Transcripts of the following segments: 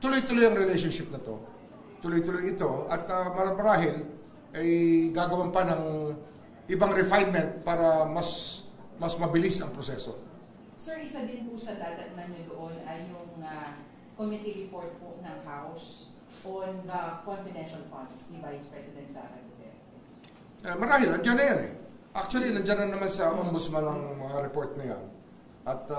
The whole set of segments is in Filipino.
tuloy-tuloy ang relationship na to. Tuloy-tuloy ito at marahil ay gagawin pa ng ibang refinement para mas mabilis ang proseso. Sir, isa din po sa dadatnan nyo doon ay yung committee report po ng House on the confidential funds ni Vice President Sara Duterte. Marahil, nandiyan na yan eh. Actually, nandiyan na naman sa ombudsman ang mga report na yan. At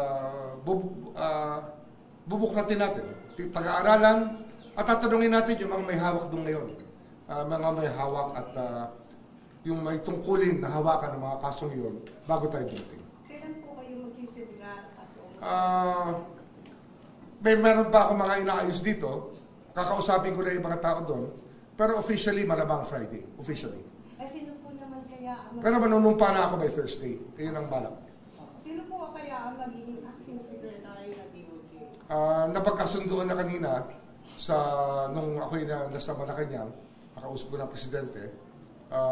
bubuklatin natin. Pag-aaralan at tatanungin natin yung mga may hawak doon ngayon. Mga may hawak at yung may tungkulin na hawakan ng mga kasong yun bago tayo dumating. Kailan po kayo magsisimula kaso? Meron pa ako mga inaayos dito. Kakausapin ko na yung mga tao doon. Pero officially, malamang Friday. Officially. Sino po naman kaya ang... Pero manunumpa na ako by Thursday. Iyon ang balak. Sino po kaya ang magiging acting secretary ng DOJ? Napagkasunduan na kanina nung ako'y nasa Malacanang, nakausap ko ng Presidente,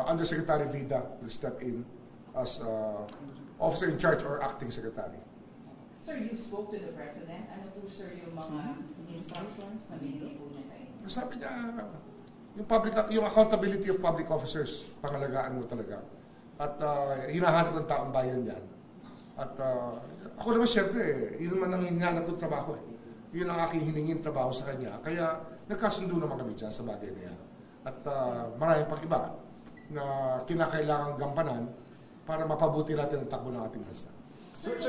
Undersecretary Vida will step in as officer in charge or acting secretary. Sir, you spoke to the President. Ano po, sir, yung mga instructions na binigay po niya sa inyo? Sabi niya, yung accountability of public officers, pangalagaan mo talaga. At hinahanap ng taong bayan yan. At ako naman siyempre, yun naman ang hinahanap kong trabaho eh. Yun ang aking hiningin trabaho sa kanya. Kaya nagkasundo naman kami dyan sa bagay na yan. At maraming pang iba na kinakailangang gampanan para mapabuti natin ang takbo ng ating bansa. Sir,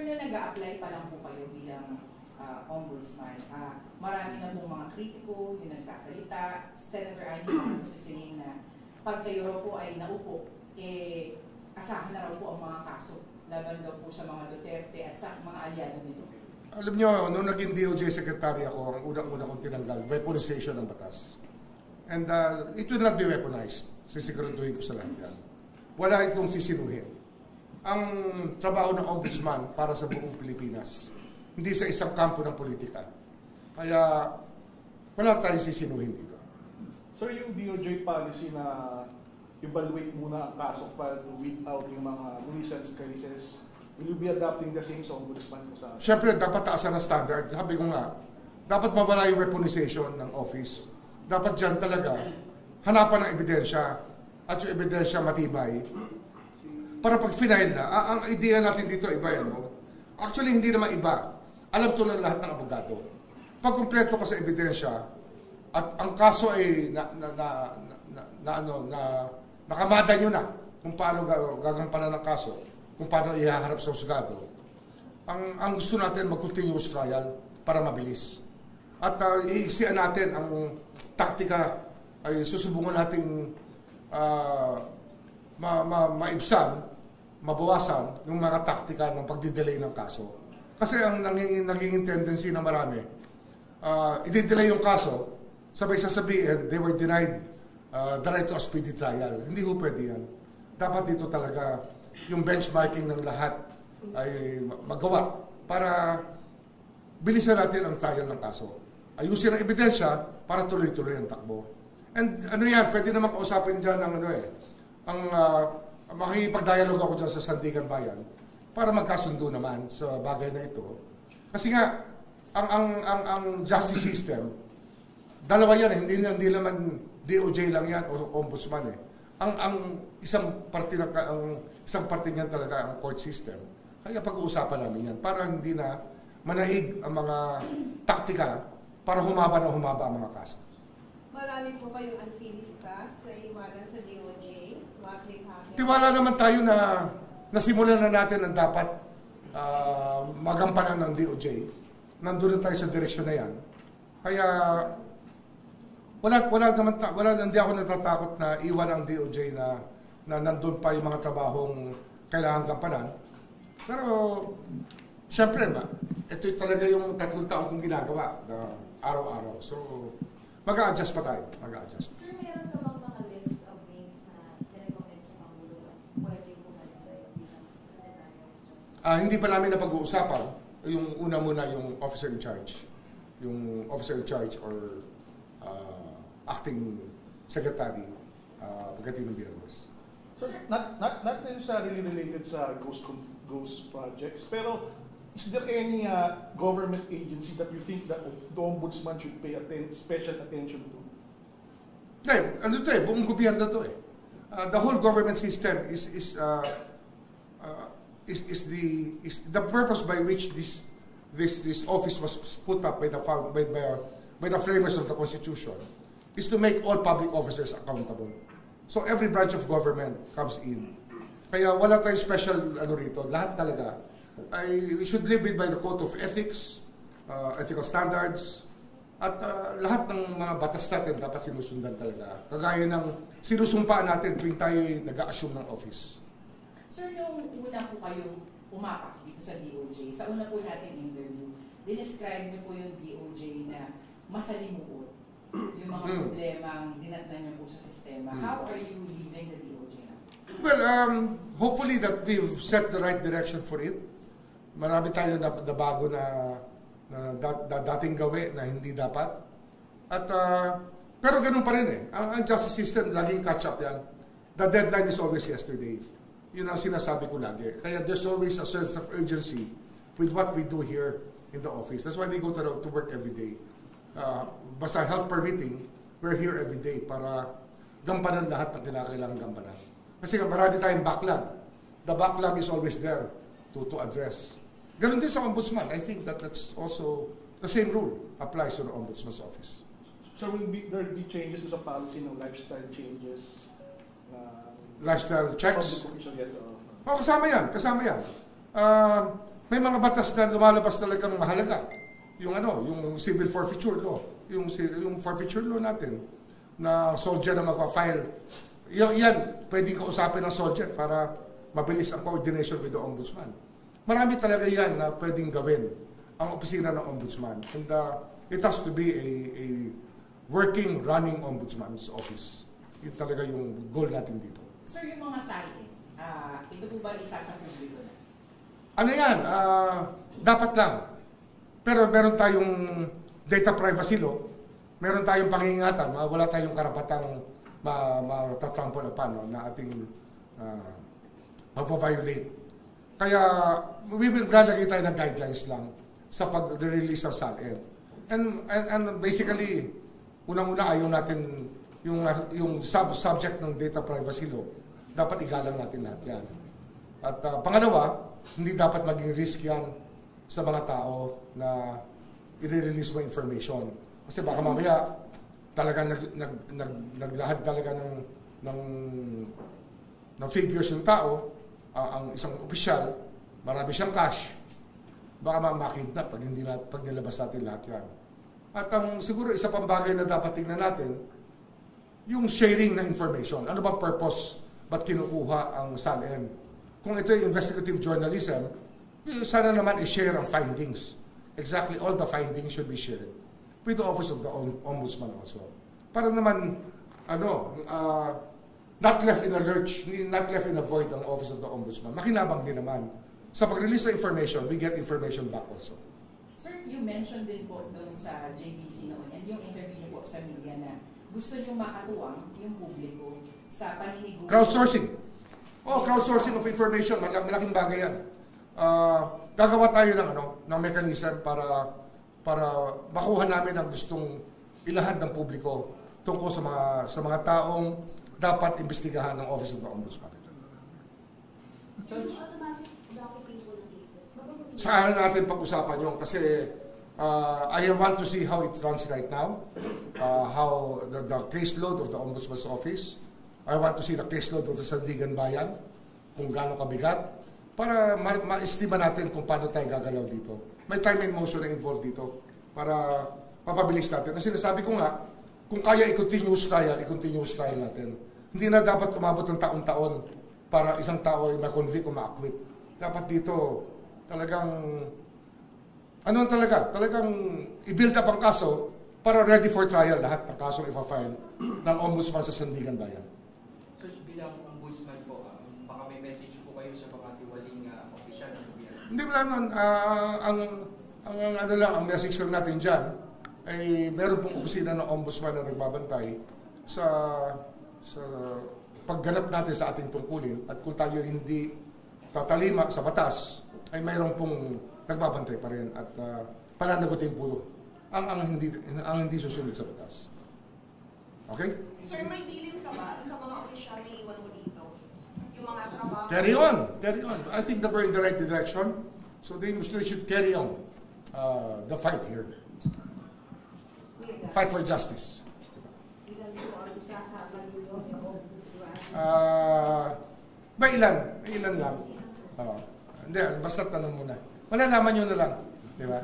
nung nag-a-apply pa lang po kayo bilang ombudsman, marami na pong mga kritiko, yung nagsasalita. Senator Amy po sisingin na pag kayo raw po ay naupo, asahan na raw po ang mga kaso laban daw po sa mga Duterte at sa mga alyado nito. Alam nyo, nung naging DOJ Secretary ako, ang unang-una kong tinanggal, weaponization ng batas. And it will not be weaponized. Sisiguraduhin ko sa lahat yan. Wala itong sisinuhin. Ang trabaho ng ombudsman para sa buong Pilipinas, hindi sa isang kampo ng politika. Kaya wala tayong sisinuhin dito. Sir, yung DOJ policy na evaluate muna ang kaso file to weed out yung mga nuisance cases, will you be adopting the same sa ombudsman? Siyempre, dapat taasan ang standard. Sabi ko nga, dapat mawala yung weaponization ng office. Dapat dyan talaga hanapan ng ebidensya at yung ebidensya matibay. Para pag final na, ang idea natin dito iba yan. No? Actually, hindi naman iba. Alam to ng lahat ng abogado. Pag kumpleto ka sa ebidensya at ang kaso ay nakamada nyo na kung paano gagampanan ng kaso, kung paano ihaharap sa husgado. Ang gusto natin mag-continuous trial para mabilis. At iisian natin ang taktika ay susubukan nating maibsan, mabawasan yung mga taktika ng pagdidelay ng kaso. Kasi ang naging tendency na marami, i-delay yung kaso, sabay sasabihin, they were denied the right to a speedy trial. Hindi ko pwede yan. Dapat dito talaga yung benchmarking ng lahat ay magawa para bilisan natin ang trial ng kaso. Ayusin ang ebidensya para tuloy-tuloy ang takbo. And ano yan, pwede naman kausapin dyan ang makikipag-dialogue ako dyan sa Sandigan Bayan para magkasundo naman sa bagay na ito. Kasi nga, ang justice system, dalawa yan, hindi naman DOJ lang yan o ombudsman eh. Ang isang parte niyan talaga ang court system. Kaya pag-uusapan namin yan para hindi na manaig ang mga taktika para humaba ang mga kaso. Marami po kayong unfinished tasks na iwanan sa DOJ. Tiwala naman tayo na nasimulan na natin ang dapat magampanan ng DOJ. Nandun na tayo sa direksyon na yan. Kaya hindi ako natatakot na iwan ang DOJ na nandun pa yung mga trabahong kailangan gampanan. Pero, syempre ito talaga yung 3 taon kong ginagawa na araw-araw. So, mag-a-adjust pa tayo. Mag-a-adjust. Sir, meron ka bang mga list of names na recommend sa Pangulo na pwede pumalit sa iyo bilang Secretary of Justice? Hindi pa namin napag-uusapan. Yung una muna yung officer in charge. Yung officer in charge or acting secretary pagdating ng Biyernes. Sir, not necessarily related sa ghost projects, pero is there any government agency that you think that the Ombudsman should pay special attention to? Ano to eh, buong gobyerno to eh. The whole government system is the purpose by which this office was put up by the framers of the Constitution is to make all public officers accountable. So every branch of government comes in. Kaya wala tayong special rito. Lahat talaga we should live by the code of ethics, ethical standards, at lahat ng mga batas natin dapat sinusundan talaga. Kagaya ng sinusumpaan natin tuwing tayo nag-a-assume ng office. Sir, nung una po kayong umapak dito sa DOJ, sa una po natin interview, dinescribe niyo po yung DOJ na masalimuot. Yung mga problemang dinatnan niyo po sa sistema. How are you leaving the DOJ now? Well, hopefully that we've set the right direction for it. Marami tayo na bago na dating gawi na hindi dapat. At pero ganun pa rin eh. Ang justice system, laging catch up yan. The deadline is always yesterday. Yun ang sinasabi ko lagi. Kaya there's always a sense of urgency with what we do here in the office. That's why we go to work every day. Basta health permitting, we're here every day para gampanan lahat ng kailangan gampanan. Kasi marami tayong backlog. The backlog is always there to address. Ganun din sa Ombudsman. I think that's also the same rule applies to the Ombudsman's office. So will there be changes to the policy, no lifestyle changes? Lifestyle checks? Yes, Kasama yan. May mga batas na lumalabas talagang mahalaga. Yung civil forfeiture law, yung forfeiture law natin, na soldier na magpa-file. Yan, pwedeng kausapin ng soldier para mabilis ang coordination with the Ombudsman. Marami talaga yan na pwedeng gawin ang opisina ng Ombudsman. And it has to be a working, running Ombudsman's office. Yun talaga yung goal natin dito. Sir, yung mga salin, ito po ba isa sa publiko na? Ano yan? Dapat lang. Pero meron tayong data privacy law, meron tayong pangingatan, wala tayong karapatang matatrample upon na ating mag-violate. Kaya we will lalagay tayo ng guidelines lang sa pag-release ng SALN. And basically, unang-una ayaw natin yung subject ng data privacy law, dapat igalang natin lahat yan. At pangalawa, hindi dapat maging risk yan sa mga tao na i-release mo information. Kasi baka mamaya talagang naglahad talaga ng figures yung tao, ang isang opisyal, marami siyang cash, baka makidnap pag nilabas natin lahat yan. At siguro isa pang bagay na dapat tingnan natin, yung sharing ng information. Ano bang purpose? Ba't kinukuha ang SALN? Kung ito yung investigative journalism, sana naman i-share ang findings. Exactly all the findings should be shared with the Office of the Ombudsman also. Para naman, not left in a lurch, not left in a void ang Office of the Ombudsman. Makinabang din naman. Sa pag-release ng information, we get information back also. Sir, you mentioned din po doon sa JBC noon, and yung interview niyo po sa media na gusto niyo makatuwang yung publiko sa paniniguan. Crowdsourcing. Crowdsourcing of information. Malaking bagay yan. Gagawa tayo ng mechanism para makuha namin ang gustong ilahad ng publiko tungkol sa mga taong dapat imbestigahan ng Office of the Ombudsman. Saan natin pag-usapan yun kasi I want to see how it runs right now, how the caseload of the Ombudsman's office. I want to see the caseload of the Sandigan Bayan, kung gaano kabigat, para ma-estima natin kung paano tayo gagalaw dito. May time and motion na involved dito para mapabilis natin. Ang sinasabi ko nga, kung kaya i-continuous trial natin. Hindi na dapat umabot ng taon-taon para isang tao ay ma-convict o ma-acquit. Dapat dito talagang talagang i-build up ang kaso para ready for trial lahat ng kaso ipa-file ng Ombudsman sa Sandigan Bayan. So bilang Ombudsman po, baka may message po kayo sa mga tiwaling opisyal ng gobyerno? Hindi ba naman, ang message lang natin dyan ay meron pong opisina ng Ombudsman na nagbabantay sa pagganap natin sa ating tungkulin at kung tayo hindi tatalima sa batas ay mayroon nagbabantay pa rin at pananagutin po ang hindi susunod sa batas. Okay? Sir, may bilin ka ba sa mga opisyal na iwan mo dito? Yung mga trabaho? Carry on, carry on. I think that we're in the right direction. So the industry should carry on the fight here. Fight for justice. Ilan po ang isasama ninyo sa ombudsman? May ilan lang. Hindi, basta tanong muna. Malalaman nyo na lang. Di ba?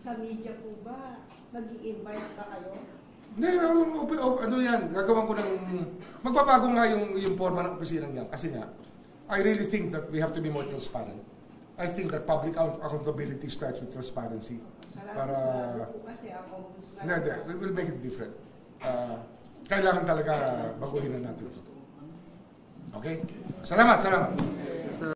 Sa media po ba, mag-i-invite ba kayo? Hindi, ano yan, gagawin ko ng, magbabago nga yung forma ng opisinang yan. Kasi nga, I really think that we have to be more transparent. I think that public accountability starts with transparency. Para, po kasi ang ombudsman. hindi, we will make it different. Kailangan talaga baguhin na natin ito. Okay? Salamat.